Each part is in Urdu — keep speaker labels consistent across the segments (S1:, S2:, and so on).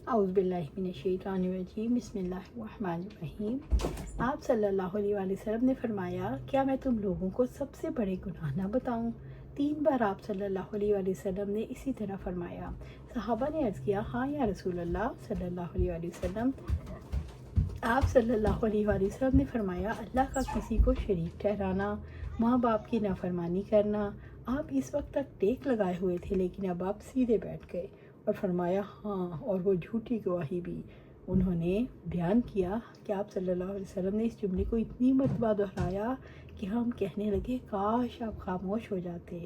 S1: اعوذ باللہ من الشیطان الرجیم، بسم اللہ الرحمن الرحیم۔ آپ صلی اللہ علیہ وآلہ وسلم نے فرمایا، کیا میں تم لوگوں کو سب سے بڑے گناہ نہ بتاؤں؟ 3 بار آپ صلی اللہ علیہ وآلہ وسلم نے اسی طرح فرمایا۔ صحابہ نے عرض کیا، ہاں یا رسول اللہ صلی اللہ علیہ وآلہ وسلم۔ آپ صلی اللہ علیہ وآلہ وسلم نے فرمایا، اللہ کا کسی کو شریک ٹھہرانا، ماں باپ کی نافرمانی کرنا۔ آپ اس وقت تک ٹیک لگائے ہوئے تھے، لیکن اب آپ سیدھے بیٹھ گئے اور فرمایا، ہاں، اور وہ جھوٹی گواہی بھی۔ انہوں نے بیان کیا کہ آپ صلی اللہ علیہ وسلم نے اس جملے کو اتنی مرتبہ دہرایا کہ ہم کہنے لگے، کاش آپ خاموش ہو جاتے۔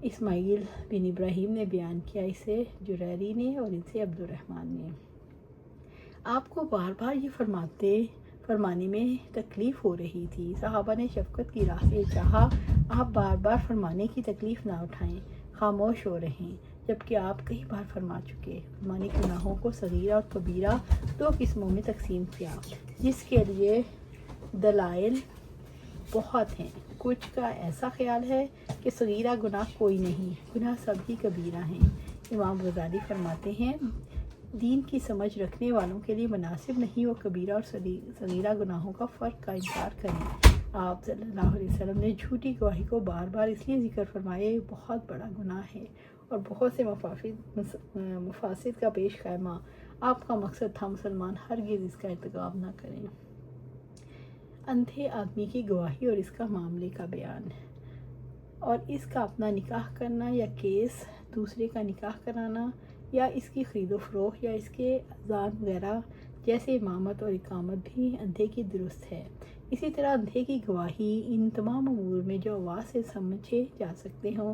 S1: اسماعیل بن ابراہیم نے بیان کیا، اسے جریری نے اور ان سے عبد الرحمن نے۔ آپ کو بار بار یہ فرمانے میں تکلیف ہو رہی تھی۔ صحابہ نے شفقت کی راہ سے چاہا، آپ بار بار فرمانے کی تکلیف نہ اٹھائیں، خاموش ہو رہیں، جبکہ آپ کئی بار فرما چکے۔ فرمانے کے گناہوں کو صغیرہ اور کبیرہ 2 قسموں میں تقسیم کیا، جس کے لیے دلائل بہت ہیں۔ کچھ کا ایسا خیال ہے کہ صغیرہ گناہ کوئی نہیں، گناہ سب ہی کبیرہ ہیں۔ امام غزالی فرماتے ہیں، دین کی سمجھ رکھنے والوں کے لیے مناسب نہیں وہ کبیرہ اور صغیرہ گناہوں کا فرق کا انکار کریں۔ آپ صلی اللہ علیہ وسلم نے جھوٹی گواہی کو بار بار اس لیے ذکر فرمایا، یہ بہت بڑا گناہ ہے اور بہت سے مفاسد کا پیش خیمہ۔ آپ کا مقصد تھا مسلمان ہرگز اس کا ارتکاب نہ کریں۔ اندھے آدمی کی گواہی اور اس کا معاملے کا بیان، اور اس کا اپنا نکاح کرنا یا کیس دوسرے کا نکاح کرانا یا اس کی خرید و فروخت یا اس کے اذان وغیرہ جیسے امامت اور اقامت بھی اندھے کی درست ہے۔ اسی طرح اندھے کی گواہی ان تمام امور میں جو آواز سے سمجھے جا سکتے ہوں۔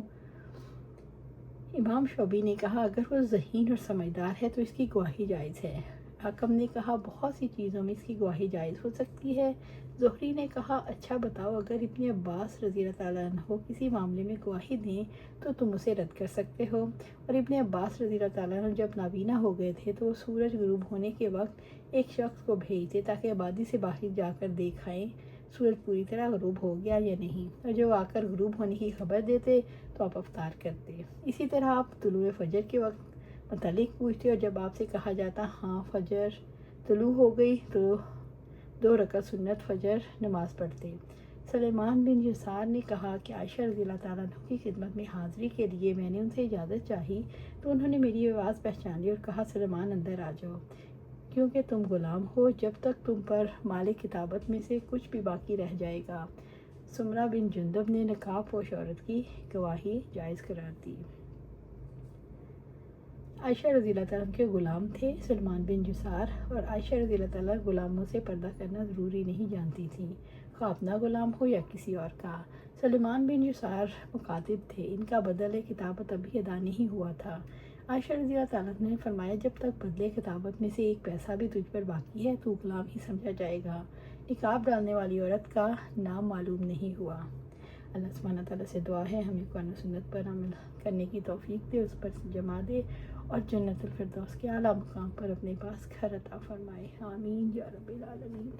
S1: امام شعبی نے کہا، اگر وہ ذہین اور سمجھدار ہے تو اس کی گواہی جائز ہے۔ حکم نے کہا، بہت سی چیزوں میں اس کی گواہی جائز ہو سکتی ہے۔ زہری نے کہا، اچھا بتاؤ، اگر ابن عباس رضی اللہ تعالیٰ عنہ کسی معاملے میں گواہی دیں تو تم اسے رد کر سکتے ہو، اور ابن عباس رضی اللہ تعالیٰ عنہ جب نابینا ہو گئے تھے تو وہ سورج غروب ہونے کے وقت ایک شخص کو بھیجتے تاکہ آبادی سے باہر جا کر دیکھائیں سورج پوری طرح غروب ہو گیا یا نہیں، اور جب آ کر غروب ہونے کی خبر دیتے تو آپ افطار کرتے۔ اسی طرح آپ طلوع فجر کے وقت متعلق پوچھتے، اور جب آپ سے کہا جاتا ہاں فجر طلوع ہو گئی تو 2 رکعت سنت فجر نماز پڑھتے۔ سلیمان بن یسار نے کہا کہ عائشہ رضی اللہ تعالیٰ عنہ کی خدمت میں حاضری کے لیے میں نے ان سے اجازت چاہی تو انہوں نے میری آواز پہچان لی اور کہا، سلیمان اندر آ جاؤ، کیونکہ تم غلام ہو جب تک تم پر مال کتابت میں سے کچھ بھی باقی رہ جائے گا۔ سمرہ بن جندب نے نقاب پوش عورت کی گواہی جائز قرار دی۔ عائشہ رضی اللہ تعالیٰ کے غلام تھے سلیمان بن یسار، اور عائشہ رضی اللہ تعالیٰ غلاموں سے پردہ کرنا ضروری نہیں جانتی تھیں، خواہ اپنا غلام ہو یا کسی اور کا۔ سلیمان بن یسار مکاتب تھے، ان کا بدلِ کتابت ابھی ادا نہیں ہوا تھا۔ عائشہ رضی اللہ تعالیٰ نے فرمایا، جب تک بدلِ کتابت میں سے ایک پیسہ بھی تجھ پر باقی ہے تو غلام ہی سمجھا جائے گا۔ نقاب ڈالنے والی عورت کا نام معلوم نہیں ہوا۔ اللہ سبحانہ تعالیٰ سے دعا ہے ہمیں قرآن و سنت پر عمل کرنے کی توفیق دے، اس پر جمع دے، اور جنت الفردوس کے اعلیٰ مقام پر اپنے پاس گھر عطا فرمائے۔ آمین یا رب العالمین۔